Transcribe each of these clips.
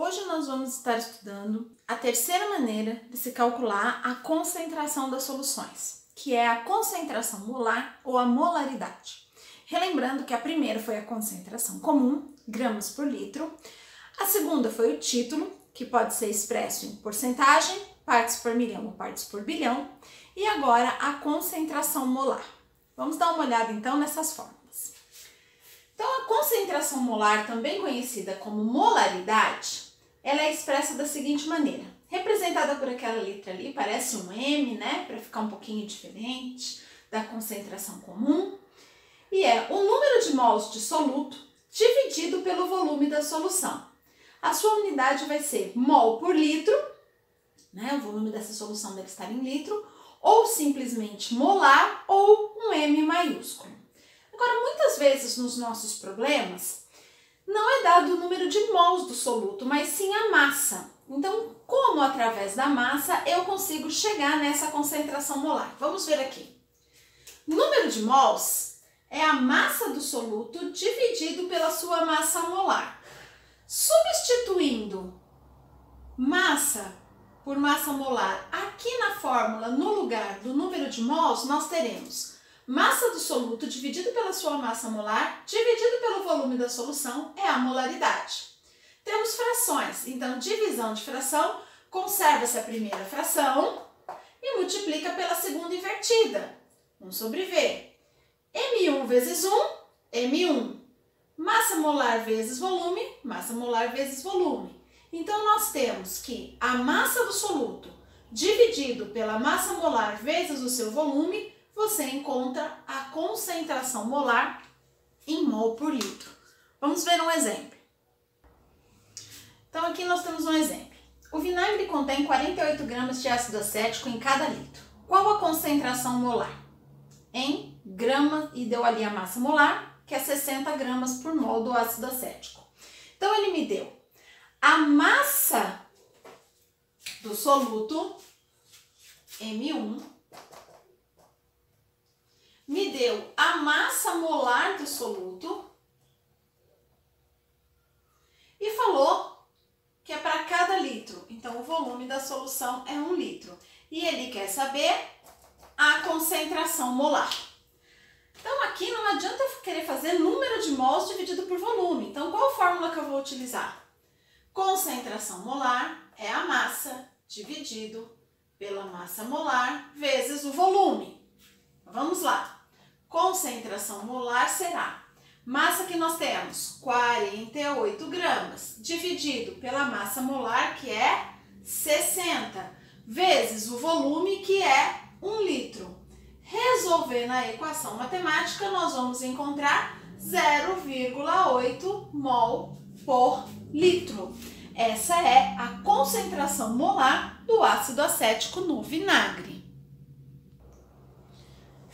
Hoje nós vamos estar estudando a terceira maneira de se calcular a concentração das soluções, que é a concentração molar ou a molaridade. Relembrando que a primeira foi a concentração comum, gramas por litro. A segunda foi o título, que pode ser expresso em porcentagem, partes por milhão ou partes por bilhão. E agora a concentração molar. Vamos dar uma olhada então nessas fórmulas. Então a concentração molar, também conhecida como molaridade, ela é expressa da seguinte maneira, representada por aquela letra ali, parece um M, né, para ficar um pouquinho diferente da concentração comum, e é o número de mols de soluto dividido pelo volume da solução. A sua unidade vai ser mol por litro, né, o volume dessa solução deve estar em litro, ou simplesmente molar ou um M maiúsculo. Agora, muitas vezes nos nossos problemas, não é dado o número de mols do soluto, mas sim a massa. Então, como através da massa eu consigo chegar nessa concentração molar? Vamos ver aqui. Número de mols é a massa do soluto dividido pela sua massa molar. Substituindo massa por massa molar aqui na fórmula, no lugar do número de mols, nós teremos massa do soluto dividido pela sua massa molar, dividido pelo volume da solução, é a molaridade. Temos frações, então divisão de fração, conserva-se a primeira fração e multiplica pela segunda invertida, 1 sobre V. M1 vezes 1, M1. Massa molar vezes volume, massa molar vezes volume. Então nós temos que a massa do soluto dividido pela massa molar vezes o seu volume, você encontra a concentração molar em mol por litro. Vamos ver um exemplo. Então aqui nós temos um exemplo. O vinagre contém 48 gramas de ácido acético em cada litro. Qual a concentração molar? Em gramas, e deu ali a massa molar, que é 60 gramas por mol do ácido acético. Então ele me deu a massa do soluto, M1, me deu a massa molar do soluto e falou que é para cada litro. Então, o volume da solução é 1 litro. E ele quer saber a concentração molar. Então, aqui não adianta querer fazer número de mols dividido por volume. Então, qual fórmula que eu vou utilizar? Concentração molar é a massa dividido pela massa molar vezes o volume. Vamos lá. Concentração molar será massa que nós temos 48 gramas dividido pela massa molar que é 60 vezes o volume que é 1 litro. Resolver na equação matemática nós vamos encontrar 0,8 mol por litro. Essa é a concentração molar do ácido acético no vinagre.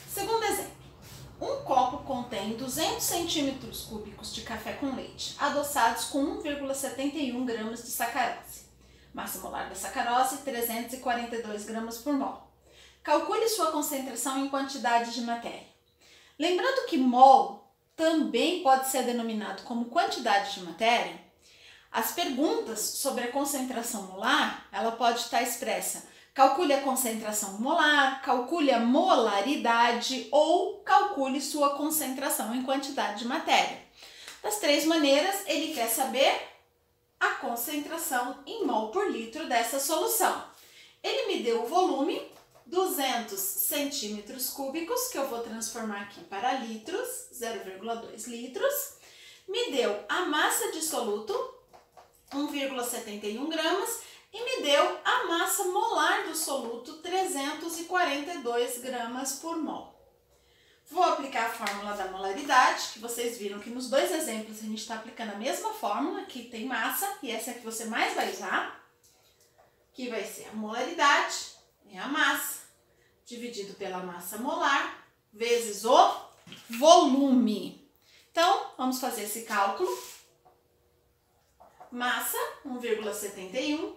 Segundo exemplo. Um copo contém 200 centímetros cúbicos de café com leite, adoçados com 1,71 gramas de sacarose. Massa molar da sacarose, 342 gramas por mol. Calcule sua concentração em quantidade de matéria. Lembrando que mol também pode ser denominado como quantidade de matéria, as perguntas sobre a concentração molar, ela pode estar expressa: calcule a concentração molar, calcule a molaridade ou calcule sua concentração em quantidade de matéria. Das três maneiras, ele quer saber a concentração em mol por litro dessa solução. Ele me deu o volume, 200 centímetros cúbicos, que eu vou transformar aqui para litros, 0,2 litros. Me deu a massa de soluto, 1,71 gramas. E me deu a massa molar do soluto, 342 gramas por mol. Vou aplicar a fórmula da molaridade, que vocês viram que nos dois exemplos a gente está aplicando a mesma fórmula, que tem massa, e essa é a que você mais vai usar, que vai ser a molaridade, é a massa, dividido pela massa molar, vezes o volume. Então, vamos fazer esse cálculo. Massa, 1,71.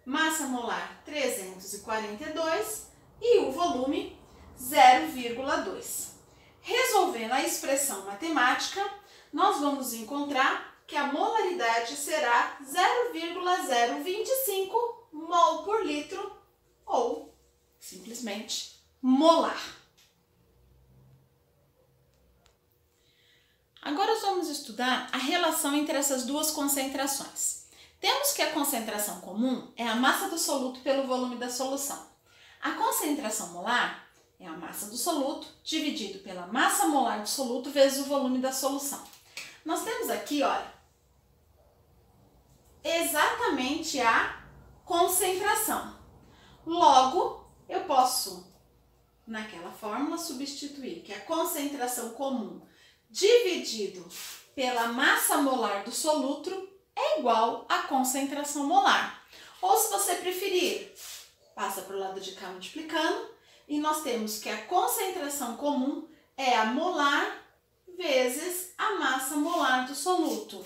Massa molar 342 e o volume 0,2. Resolvendo a expressão matemática, nós vamos encontrar que a molaridade será 0,025 mol por litro ou simplesmente molar. Agora nós vamos estudar a relação entre essas duas concentrações. Temos que a concentração comum é a massa do soluto pelo volume da solução. A concentração molar é a massa do soluto dividido pela massa molar do soluto vezes o volume da solução. Nós temos aqui, olha, exatamente a concentração. Logo, eu posso, naquela fórmula, substituir que a concentração comum dividido pela massa molar do soluto é igual à concentração molar. Ou, se você preferir, passa para o lado de cá multiplicando, e nós temos que a concentração comum é a molar vezes a massa molar do soluto.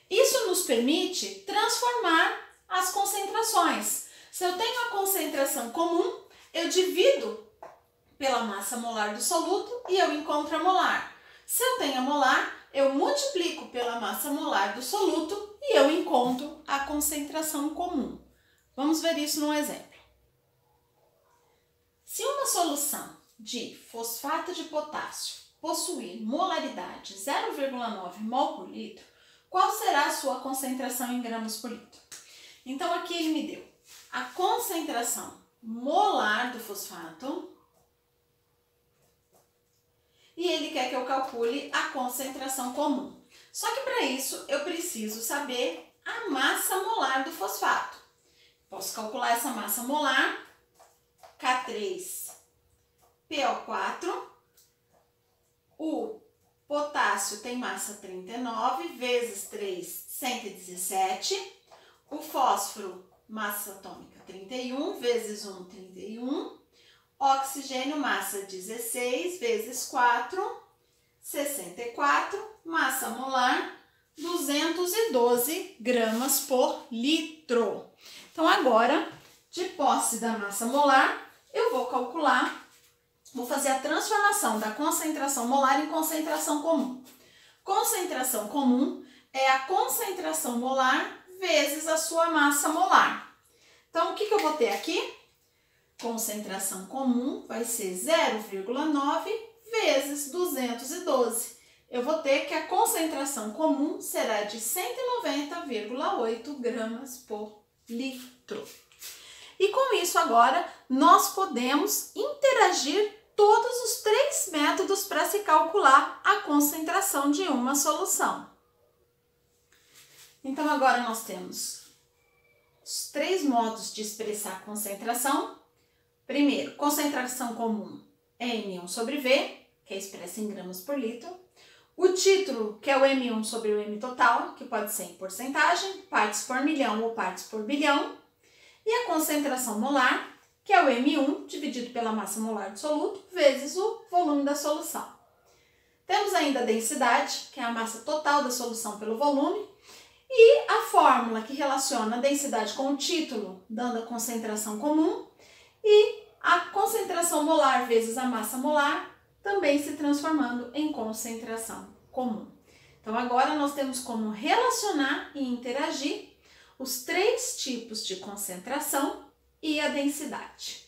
Isso nos permite transformar as concentrações. Se eu tenho a concentração comum, eu divido pela massa molar do soluto e eu encontro a molar. Se eu tenho a molar, eu multiplico pela massa molar do soluto e eu encontro a concentração comum. Vamos ver isso num exemplo. Se uma solução de fosfato de potássio possuir molaridade 0,9 mol por litro, qual será a sua concentração em gramas por litro? Então aqui ele me deu a concentração molar do fosfato e ele quer que eu calcule a concentração comum. Só que para isso eu preciso saber a massa molar do fosfato. Posso calcular essa massa molar, K3PO4, o potássio tem massa 39, vezes 3, 117, o fósforo, massa atômica 31, vezes 1, 31, oxigênio, massa 16, vezes 4, 64, massa molar 212 gramas por litro. Então agora, de posse da massa molar, eu vou calcular, vou fazer a transformação da concentração molar em concentração comum. Concentração comum é a concentração molar vezes a sua massa molar. Então, o que eu vou ter aqui? Concentração comum vai ser 0,9 vezes 212. Eu vou ter que a concentração comum será de 190,8 gramas por litro. E com isso agora nós podemos interagir todos os três métodos para se calcular a concentração de uma solução. Então agora nós temos os três modos de expressar a concentração. Primeiro, concentração comum é M1 sobre V, que é expressa em gramas por litro. O título, que é o M1 sobre o M total, que pode ser em porcentagem, partes por milhão ou partes por bilhão. E a concentração molar, que é o M1 dividido pela massa molar do soluto, vezes o volume da solução. Temos ainda a densidade, que é a massa total da solução pelo volume, e a fórmula que relaciona a densidade com o título, dando a concentração comum, e a concentração molar vezes a massa molar, também se transformando em concentração comum. Então agora nós temos como relacionar e interagir os três tipos de concentração e a densidade.